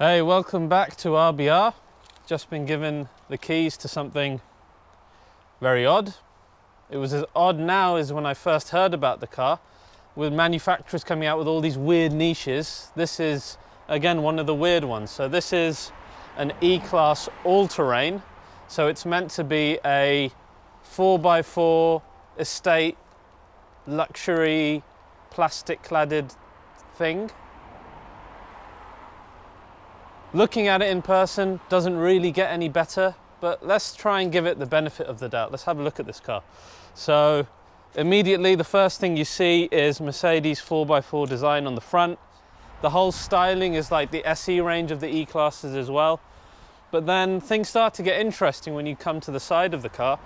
Hey, welcome back to RBR. Just been given the keys to something very odd. It was as odd now as when I first heard about the car, with manufacturers coming out with all these weird niches. This is, again, one of the weird ones. So this is an E-Class all-terrain. So it's meant to be a 4x4 estate, luxury, plastic-cladded thing. Looking at it in person doesn't really get any better, but let's try and give it the benefit of the doubt. Let's have a look at this car. So immediately the first thing you see is Mercedes 4x4 design on the front. The whole styling is like the SE range of the E-Classes as well. But then things start to get interesting when you come to the side of the car.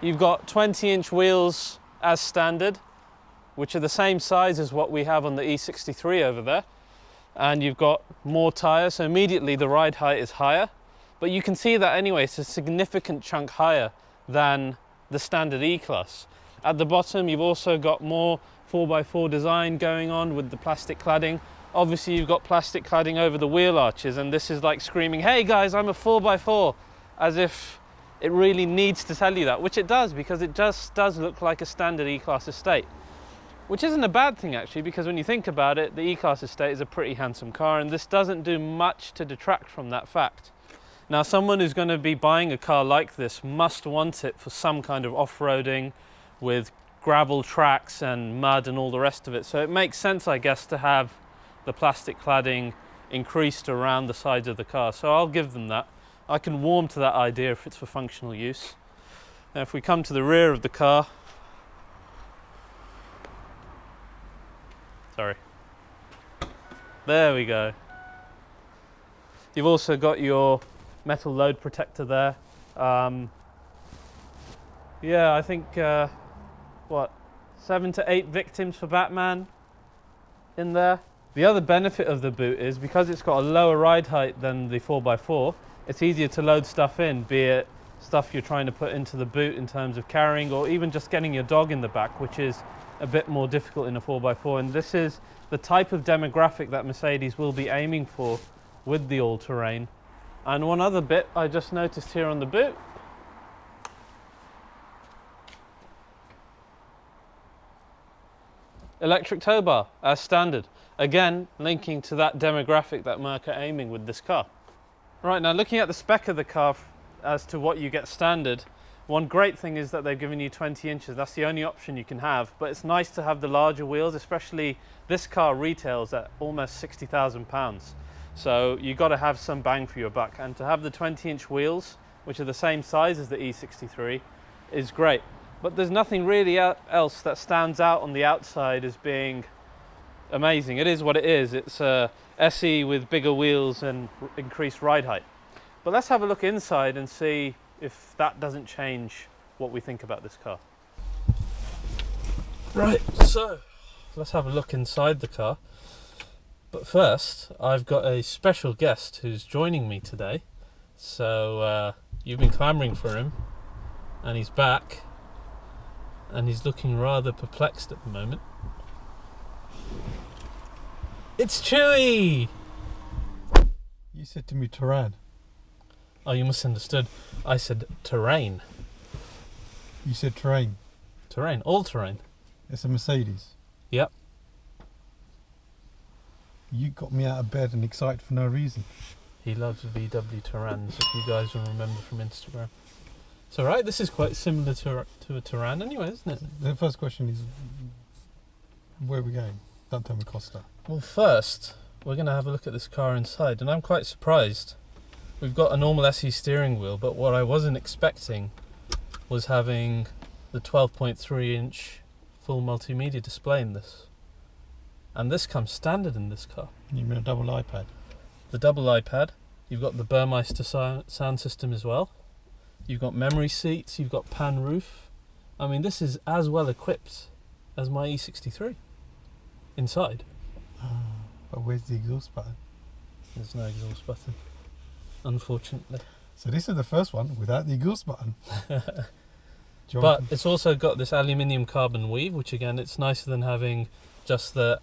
You've got 20-inch wheels as standard, which are the same size as what we have on the E63 over there. And you've got more tyres, so immediately the ride height is higher. But you can see that anyway, it's a significant chunk higher than the standard E-Class. At the bottom, you've also got more 4x4 design going on with the plastic cladding. Obviously, you've got plastic cladding over the wheel arches, and this is like screaming, hey guys, I'm a 4x4, as if it really needs to tell you that, which it does, because it just does look like a standard E-Class estate. Which isn't a bad thing actually, because when you think about it, the E-Class estate is a pretty handsome car, and this doesn't do much to detract from that fact. Now, someone who's going to be buying a car like this must want it for some kind of off-roading with gravel tracks and mud and all the rest of it. So it makes sense, I guess, to have the plastic cladding increased around the sides of the car. So I'll give them that. I can warm to that idea if it's for functional use. Now, if we come to the rear of the car, sorry. There we go. You've also got your metal load protector there. Yeah, I think, what, 7 to 8 victims for Batman in there. The other benefit of the boot is because it's got a lower ride height than the 4x4, it's easier to load stuff in, be it stuff you're trying to put into the boot in terms of carrying, or even just getting your dog in the back, which is a bit more difficult in a 4x4. And this is the type of demographic that Mercedes will be aiming for with the all-terrain. And one other bit I just noticed here on the boot, electric tow bar as standard, again linking to that demographic that Merc are aiming with this car. Right, now looking at the spec of the car as to what you get standard, one great thing is that they've given you 20 inches. That's the only option you can have, but it's nice to have the larger wheels, especially this car retails at almost £60,000. So you've got to have some bang for your buck, and to have the 20-inch wheels, which are the same size as the E63, is great. But there's nothing really else that stands out on the outside as being amazing. It is what it is. It's a SE with bigger wheels and increased ride height. But let's have a look inside and see if that doesn't change what we think about this car. Right, so let's have a look inside the car. But first, I've got a special guest who's joining me today. So you've been clamoring for him, and he's back, and he's looking rather perplexed at the moment. It's Chewy! You said to me terrain. Oh, you misunderstood. I said terrain. You said terrain. Terrain, all terrain. It's a Mercedes. Yep. You got me out of bed and excited for no reason. He loves VW Terrans, if you guys will remember from Instagram. It's alright, this is quite similar to a Terran anyway, isn't it? The first question is, where are we going? Don't tell me Costa. Well, first, we're going to have a look at this car inside, and I'm quite surprised. We've got a normal SE steering wheel, but what I wasn't expecting was having the 12.3-inch full multimedia display in this. And this comes standard in this car. You mean a double iPad? The double iPad. You've got the Burmeister sound system as well. You've got memory seats, you've got pan roof. I mean, this is as well equipped as my E63 inside. But where's the exhaust button? There's no exhaust button, unfortunately. So this is the first one without the exhaust button. But it's also got this aluminium carbon weave, which again, it's nicer than having just the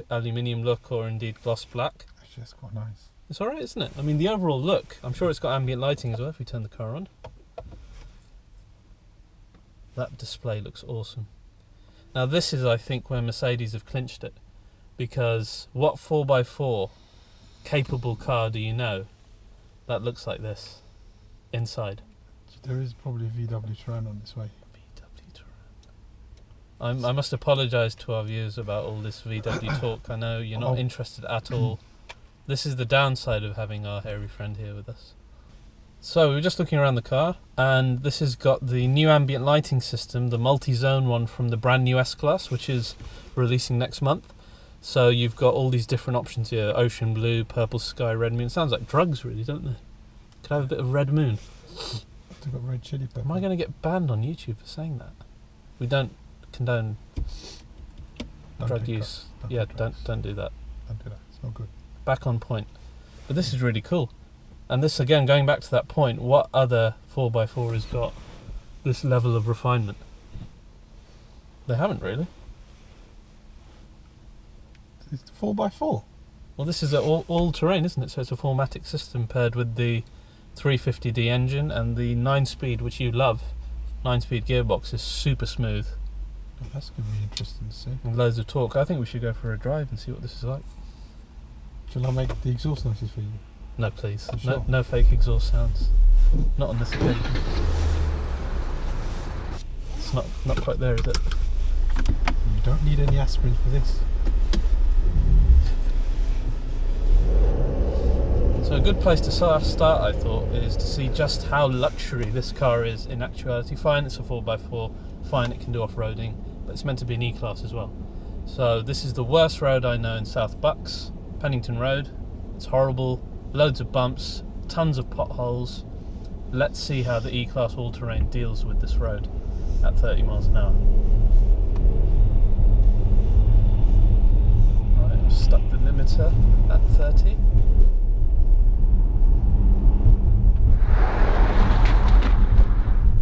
aluminium look or indeed gloss black. Actually, that's quite nice. It's alright, isn't it? I mean, the overall look, I'm sure it's got ambient lighting as well if we turn the car on. That display looks awesome. Now this is, I think, where Mercedes have clinched it. Because what 4x4 capable car do you know that looks like this inside? There is probably a VW Touran on its way. VW Touran. I must apologise to our viewers about all this VW talk. I know you're not interested at all. This is the downside of having our hairy friend here with us. So we were just looking around the car, and this has got the new ambient lighting system, the multi-zone one from the brand new S-Class, which is releasing next month. So you've got all these different options here: ocean blue, purple sky, red moon. Sounds like drugs, really, don't they? Could I have a bit of red moon? They've got red chili pepper. Am I going to get banned on YouTube for saying that? We don't condone drug use. Don't Yeah, do don't drugs. do that. Don't do that. It's not good. Back on point. But this is really cool. And this, again, going back to that point, what other 4x4 has got this level of refinement? They haven't really. It's 4x4. Well, this is all-terrain, isn't it? So it's a 4MATIC system paired with the 350D engine and the 9-speed, which you love. 9-speed gearbox is super smooth. Oh, that's going to be interesting to see. And loads of torque. I think we should go for a drive and see what this is like. Shall I make the exhaust noises for you? No, please. You sure? No fake exhaust sounds. Not on this occasion. It's not quite there, is it? You don't need any aspirin for this. So a good place to start, I thought, is to see just how luxury this car is in actuality. Fine, it's a 4x4. Fine, it can do off-roading, but it's meant to be an E-Class as well. So this is the worst road I know in South Bucks, Pennington Road. It's horrible. Loads of bumps, tons of potholes. Let's see how the E-Class all-terrain deals with this road at 30 miles an hour. Right, I've stuck the limiter at 30.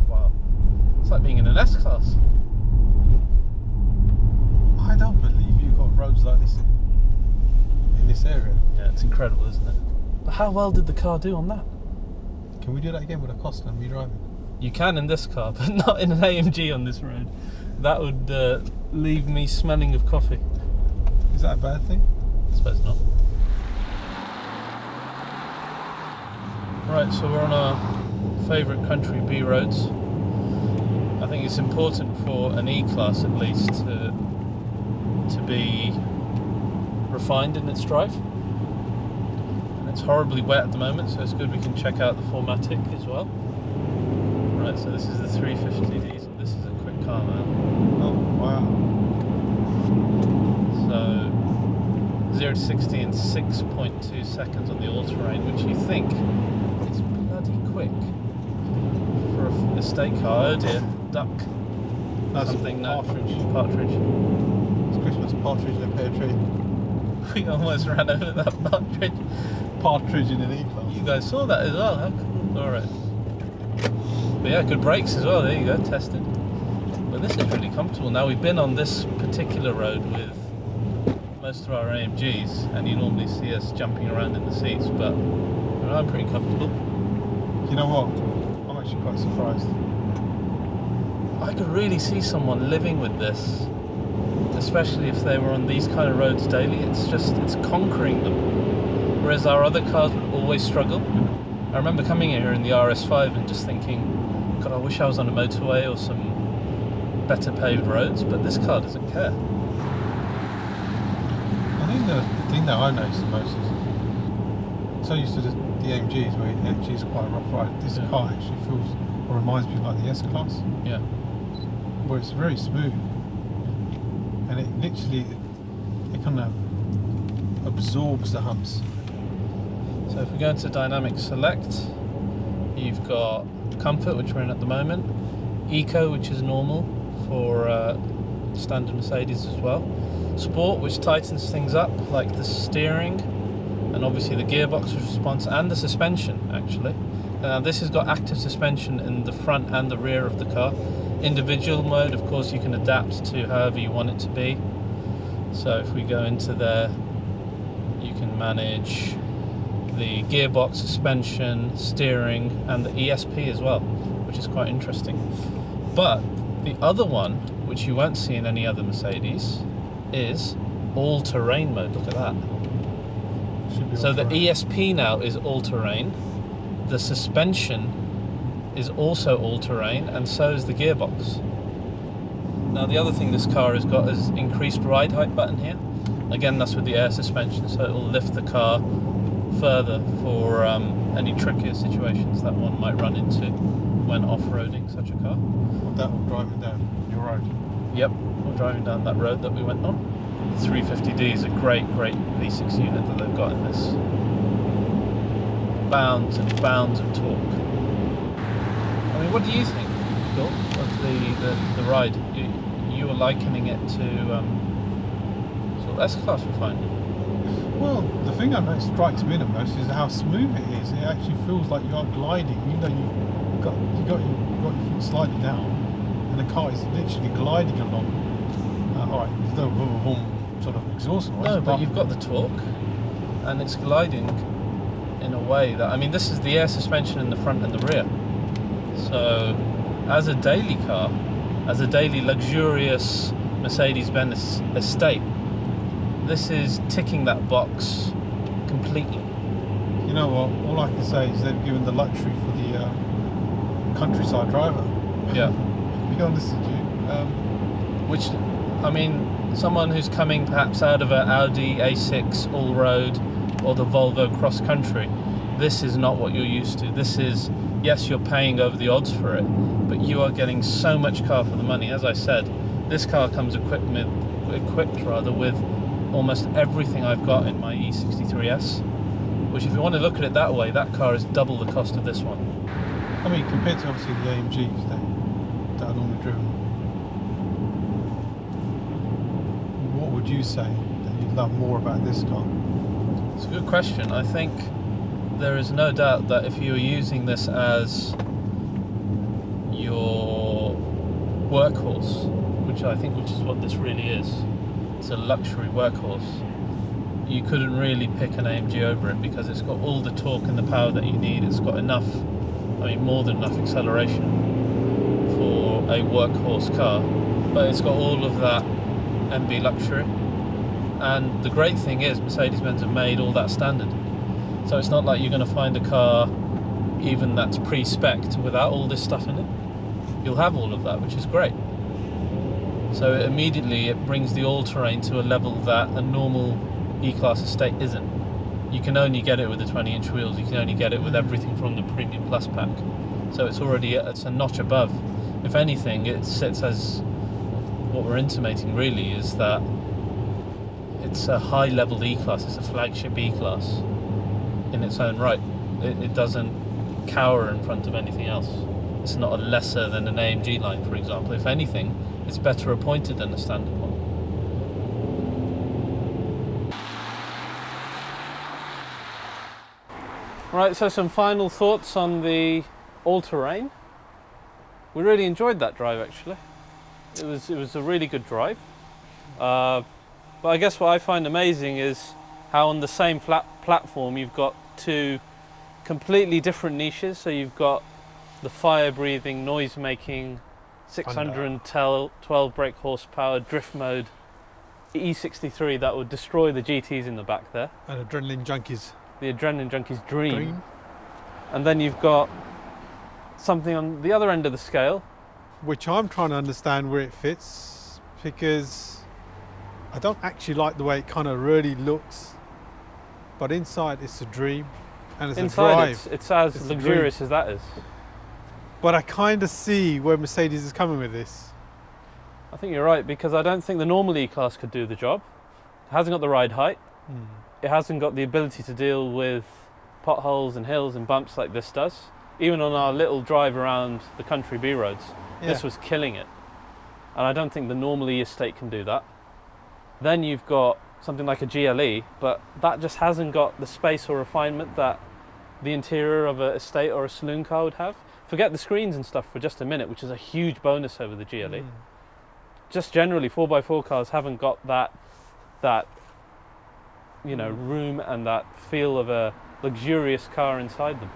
Wow, it's like being in an S-Class. I don't believe you've got roads like this in this area. Yeah, it's incredible, isn't it? But how well did the car do on that? Can we do that again with a Costa and me driving? You can in this car, but not in an AMG on this road. That would leave me smelling of coffee. Is that a bad thing? I suppose not. Right, so we're on our favourite country B roads. I think it's important for an E-Class at least to be refined in its drive. And it's horribly wet at the moment, so it's good we can check out the 4MATIC as well. Right, so this is the 350 diesel. This is a quick car, man. Oh, wow. So 0 to 60 in 6.2 seconds on the all-terrain, which you think is bloody quick for a estate car. Oh dear, duck. That's Something no. partridge. Partridge. It's Christmas partridge in a pear tree. We almost ran over that partridge. Partridge in an E-Class. You guys saw that as well, how cool. Alright. But yeah, good brakes as well, there you go, tested. But this is really comfortable. Now we've been on this particular road with most of our AMGs, and you normally see us jumping around in the seats, but I'm pretty comfortable. You know what? I'm actually quite surprised. I could really see someone living with this, especially if they were on these kind of roads daily. It's conquering them. Whereas our other cars would always struggle. I remember coming here in the RS5 and just thinking, God, I wish I was on a motorway or some better paved roads, but this car doesn't care. I think the thing that I noticed the most is I'm so used to the AMGs where it actually is quite a rough ride. This car actually feels or reminds me like the S-Class. Yeah. Where it's very smooth. And it literally, it kind of absorbs the humps. So if we go into Dynamic Select, you've got Comfort, which we're in at the moment, Eco, which is normal for standard Mercedes as well, Sport, which tightens things up, like the steering, and obviously the gearbox response, and the suspension, actually. This has got active suspension in the front and the rear of the car. Individual mode, of course, you can adapt to however you want it to be. So if we go into there, you can manage the gearbox, suspension, steering, and the ESP as well, which is quite interesting. But the other one, which you won't see in any other Mercedes, is all-terrain mode. Look at that. So the ESP now is all-terrain. The suspension is also all-terrain, and so is the gearbox. Now the other thing this car has got is increased ride height button here. Again, that's with the air suspension, so it will lift the car further for any trickier situations that one might run into when off-roading such a car. That will driving down your road. Yep, we're driving down that road that we went on. The 350D is a great V6 unit that they've got in this. Bounds and bounds of torque. I mean, what do you think, Gil, of the ride? You were likening it to sort of S-Class refinement. Well, the thing that strikes me the most is how smooth it is. It actually feels like you are gliding. You know, you've got your foot slightly down, and the car is literally gliding along. All right, there's no vroom sort of exhaust noise. No, but you've got the torque, and it's gliding in a way that, I mean, this is the air suspension in the front and the rear. So, as a daily car, as a daily luxurious Mercedes-Benz estate, this is ticking that box completely. You know what? All I can say is they've given the luxury for the countryside driver. Yeah. To be honest with you. Which, I mean, someone who's coming perhaps out of an Audi A6 all-road or the Volvo cross-country, this is not what you're used to. This is, yes, you're paying over the odds for it, but you are getting so much car for the money. As I said, this car comes equipped with almost everything I've got in my E63S, which, if you want to look at it that way, that car is double the cost of this one. I mean, compared to obviously the AMGs that are normally driven, what would you say that you love more about this car? It's a good question. I think there is no doubt that if you're using this as your workhorse, which is what this really is, it's a luxury workhorse, you couldn't really pick an AMG over it because it's got all the torque and the power that you need. It's got enough, I mean, more than enough acceleration for a workhorse car, but it's got all of that MB luxury. And the great thing is Mercedes-Benz have made all that standard. So it's not like you're going to find a car even that's pre-spec'd without all this stuff in it. You'll have all of that, which is great. So immediately it brings the all-terrain to a level that a normal E-Class estate isn't. You can only get it with the 20-inch wheels, you can only get it with everything from the Premium Plus pack. So it's a notch above. If anything, it sits as, what we're intimating really is that it's a high-level E-Class, it's a flagship E-Class in its own right. It doesn't cower in front of anything else. It's not a lesser than an AMG line, for example. If anything, it's better appointed than a standard one. Right, so some final thoughts on the all-terrain. We really enjoyed that drive, actually. It was a really good drive. But I guess what I find amazing is how on the same platform you've got two completely different niches. So you've got the fire-breathing, noise-making, 612 brake horsepower, drift mode, E63 that would destroy the GTs in the back there. And Adrenaline Junkies. The Adrenaline Junkies dream. And then you've got something on the other end of the scale. Which I'm trying to understand where it fits, because I don't actually like the way it kind of really looks. But inside it's a dream, and it's inside a drive. It's as luxurious as that is. But I kind of see where Mercedes is coming with this. I think you're right, because I don't think the normal E-Class could do the job. It hasn't got the ride height. It hasn't got the ability to deal with potholes and hills and bumps like this does. Even on our little drive around the country B roads, this was killing it. And I don't think the normal E-Estate can do that. Then you've got something like a GLE, but that just hasn't got the space or refinement that the interior of an estate or a saloon car would have. Forget the screens and stuff for just a minute, which is a huge bonus over the GLE. Just generally, 4x4 cars haven't got that you know, room and that feel of a luxurious car inside them.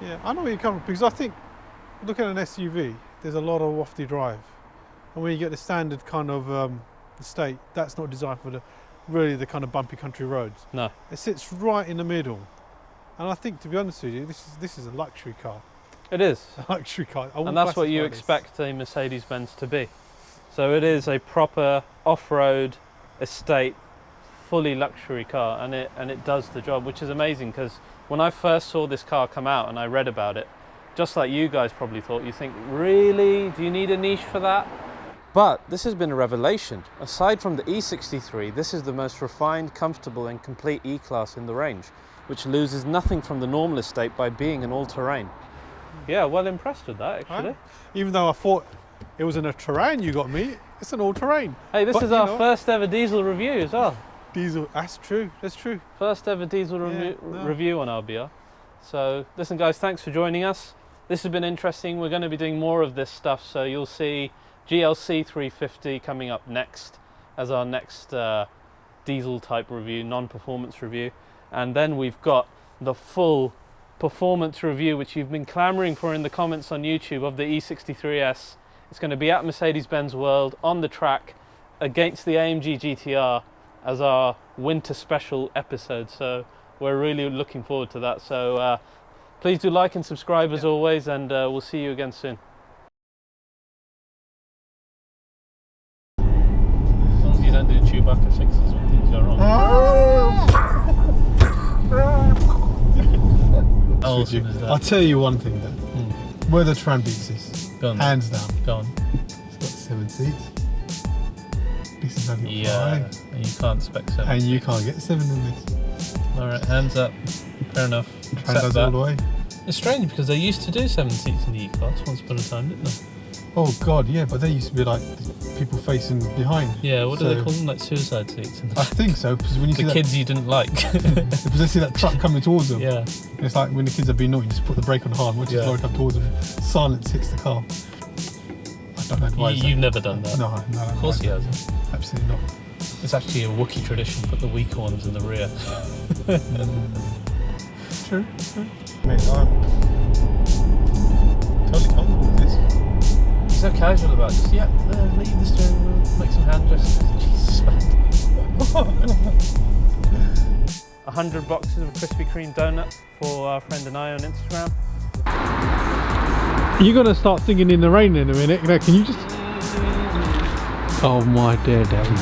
Yeah, I know where you're coming from, because I think, look at an SUV, there's a lot of wafty drive. And when you get the standard kind of estate, that's not designed for really the kind of bumpy country roads. No. It sits right in the middle. And I think, to be honest with you, this is a luxury car. It is. A luxury car. And that's what you expect a Mercedes-Benz to be. So it is a proper off-road estate, fully luxury car, and it does the job, which is amazing, because when I first saw this car come out and I read about it, just like you guys probably thought, you think, really? Do you need a niche for that? But this has been a revelation. Aside from the E63, this is the most refined, comfortable and complete E-Class in the range, which loses nothing from the normal estate by being an all-terrain. Yeah, well impressed with that, actually. Even though I thought it was in a terrain you got me, it's an all-terrain. Hey, this is our first ever diesel review as well. Diesel, that's true, that's true. First ever diesel review on RBR. So, listen guys, thanks for joining us. This has been interesting. We're going to be doing more of this stuff, so you'll see GLC 350 coming up next as our next diesel type review, non-performance review. And then we've got the full performance review, which you've been clamoring for in the comments on YouTube, of the E63S. It's going to be at Mercedes-Benz World on the track against the AMG GTR as our winter special episode. So we're really looking forward to that. So please do like and subscribe as always, and we'll see you again soon. As long as you don't do Chewbacca fixes when things go wrong. I'll tell you one thing then. Where the Tram beats this, hands down. Go on. It's got 7 seats. This is only 5. And you can't spec 7. And you can't get 7 in this. Alright, hands up. Fair enough. Tram does all the way. It's strange because they used to do 7 seats in the E-Class once upon a time, didn't they? Oh god, yeah, but they used to be like people facing behind. Yeah, what do they call them? Like suicide seats? I think so, because when you see the kids you didn't like. because they see that truck coming towards them. Yeah. It's like when the kids are being naughty, you just put the brake on hard, watch the lorry come towards them. Silence hits the car. I don't advise that. You've never done that? No, of course he hasn't. Absolutely not. It's actually a Wookiee tradition, put the weaker ones in the rear. True. Mate, I'm totally comfortable with this. He's so casual about this. Yeah, leave the steering wheel, make some hand gestures. Jesus, man. 100 boxes of a Krispy Kreme donut for our friend and I on Instagram. You're going to start singing in the rain in a minute. Now, can you just... Oh my dear Daddy.